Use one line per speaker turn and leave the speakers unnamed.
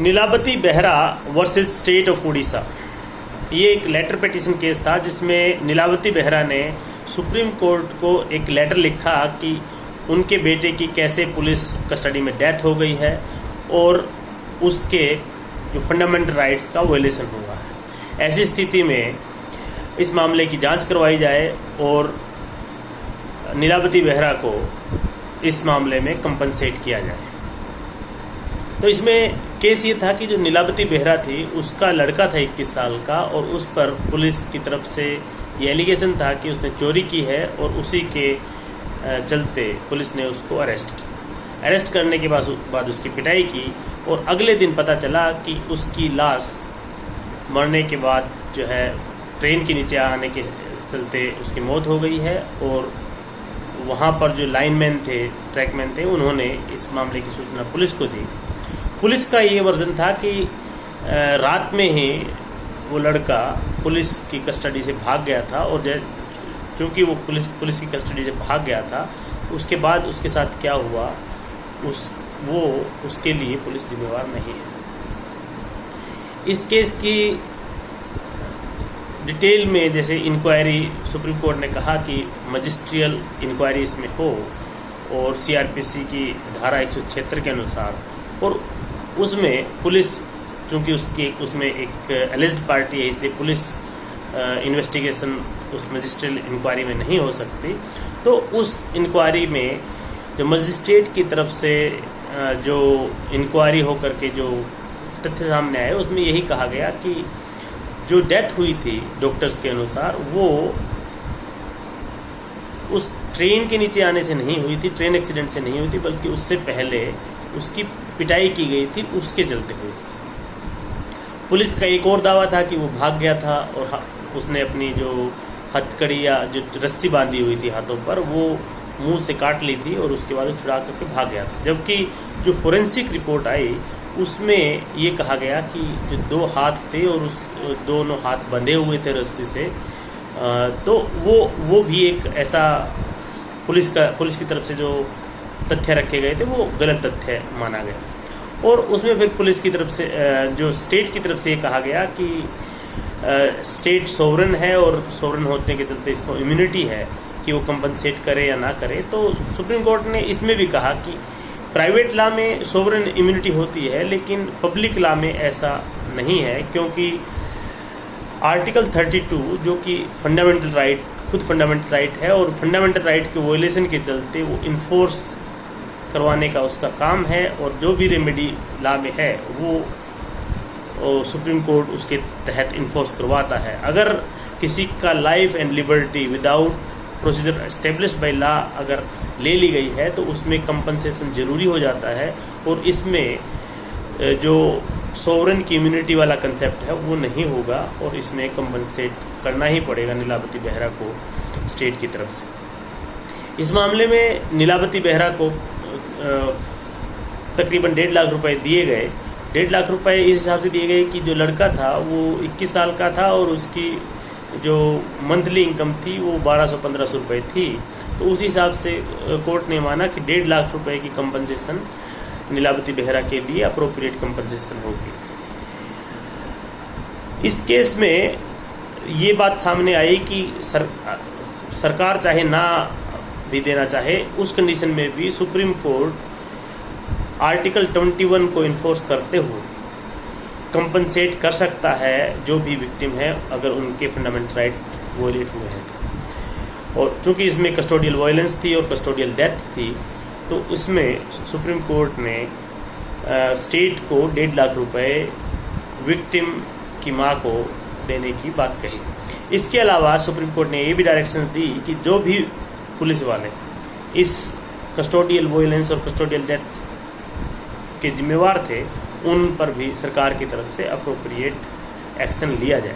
Nilavati Behera versus state of Orissa, ये एक letter petition case था जिसमें नीलावती बेहरा ने सुप्रीम कोर्ट को एक लेटर लिखा कि उनके बेटे की कैसे पुलिस कस्टडी में डेथ हो गई है और उसके जो फंडामेंटल राइट्स का वायलेशन हुआ है। ऐसी स्थिति में इस मामले की जांच करवाई जाए और नीलावती बेहरा को इस मामले में कंपनसेट किया जाए। तो इसमें केस ये था कि जो नीलावती बेहरा थी उसका लड़का था 21 साल का और उस पर पुलिस की तरफ से ये एलिगेशन था कि उसने चोरी की है और उसी के चलते पुलिस ने उसको अरेस्ट किया। अरेस्ट करने के बाद उसकी पिटाई की और अगले दिन पता चला कि उसकी लाश मरने के बाद जो है ट्रेन के नीचे आने के चलते उसकी मौत हो गई है। और वहाँ पर जो लाइनमैन थे, ट्रैकमैन थे, उन्होंने इस मामले की सूचना पुलिस को दी। पुलिस का ये वर्जन था कि रात में ही वो लड़का पुलिस की कस्टडी से भाग गया था और क्योंकि वो पुलिस की कस्टडी से भाग गया था, उसके बाद उसके साथ क्या हुआ उसके लिए पुलिस जिम्मेवार नहीं है। इस केस की डिटेल में जैसे इंक्वायरी सुप्रीम कोर्ट ने कहा कि मजिस्ट्रियल इंक्वायरी इसमें हो और सीआरपीसी की धारा 176 के अनुसार, और उसमें पुलिस चूंकि उसमें एक एलिज्ड पार्टी है इसलिए पुलिस इन्वेस्टिगेशन उस मजिस्ट्रियल इंक्वायरी में नहीं हो सकती। तो उस इंक्वायरी में जो मजिस्ट्रेट की तरफ से जो इंक्वायरी होकर के जो तथ्य सामने आए उसमें यही कहा गया कि जो डेथ हुई थी डॉक्टर्स के अनुसार वो उस ट्रेन के नीचे आने से नहीं हुई थी, ट्रेन एक्सीडेंट से नहीं हुई थी, बल्कि उससे पहले उसकी पिटाई की गई थी, उसके चलते हुई थी। पुलिस का एक और दावा था कि वो भाग गया था और उसने अपनी जो हथकड़ी या जो रस्सी बांधी हुई थी हाथों पर वो मुंह से काट ली थी और उसके बाद वो छुड़ा करके भाग गया था। जबकि जो फोरेंसिक रिपोर्ट आई उसमें ये कहा गया कि जो दो हाथ थे और उस दोनों हाथ बंधे हुए थे रस्सी से, तो वो भी एक ऐसा पुलिस की तरफ से जो तथ्य रखे गए थे वो गलत तथ्य माना गया। और उसमें फिर पुलिस की तरफ से जो स्टेट की तरफ से ये कहा गया कि स्टेट सोवरेन है और सोवरेन होने के चलते इसको इम्यूनिटी है कि वो कंपनसेट करे या ना करे। तो सुप्रीम कोर्ट ने इसमें भी कहा कि प्राइवेट लॉ में सोवरेन इम्यूनिटी होती है लेकिन पब्लिक लॉ में ऐसा नहीं है, क्योंकि आर्टिकल 32 जो कि फंडामेंटल राइट खुद फंडामेंटल राइट है और फंडामेंटल राइट के वायलेशन के चलते वो इन्फोर्स करवाने का उसका काम है और जो भी रेमेडी लॉ में है वो सुप्रीम कोर्ट उसके तहत इन्फोर्स करवाता है। अगर किसी का life and liberty without procedure established by law अगर ले ली गई है तो उसमें कंपनसेशन जरूरी हो जाता है और इसमें जो सोवरेन की इम्यूनिटी वाला कंसेप्ट है वो नहीं होगा और इसमें कंपनसेट करना ही पड़ेगा नीलावती बेहरा को स्टेट की तरफ से। इस मामले में नीलावती बेहरा को तकरीबन 1.5 लाख रुपए दिए गए। 1.5 लाख रुपए इस हिसाब से दिए गए कि जो लड़का था वो 21 साल का था और उसकी जो मंथली इनकम थी वो 1200-1500 रुपए थी। तो उसी हिसाब से कोर्ट ने माना कि 1.5 लाख रुपए की कंपनसेशन नीलावती बेहरा के लिए अप्रोप्रिएट कंपनसेशन होगी। इस केस में ये बात सामने आई कि सरकार चाहे ना भी देना चाहे उस कंडीशन में भी सुप्रीम कोर्ट आर्टिकल 21 को इन्फोर्स करते हुए कंपनसेट कर सकता है जो भी विक्टिम है अगर उनके फंडामेंटल राइट वायलेट हुए हैं। और चूंकि इसमें कस्टोडियल वायलेंस थी और कस्टोडियल डेथ थी तो उसमें सुप्रीम कोर्ट ने स्टेट को 1.5 लाख रुपए विक्टिम की मां को देने की बात कही। इसके अलावा सुप्रीम कोर्ट ने ये भी डायरेक्शन दी कि जो भी पुलिस वाले इस कस्टोडियल वायलेंस और कस्टोडियल डेथ के जिम्मेवार थे उन पर भी सरकार की तरफ से अप्रोप्रिएट एक्शन लिया जाए।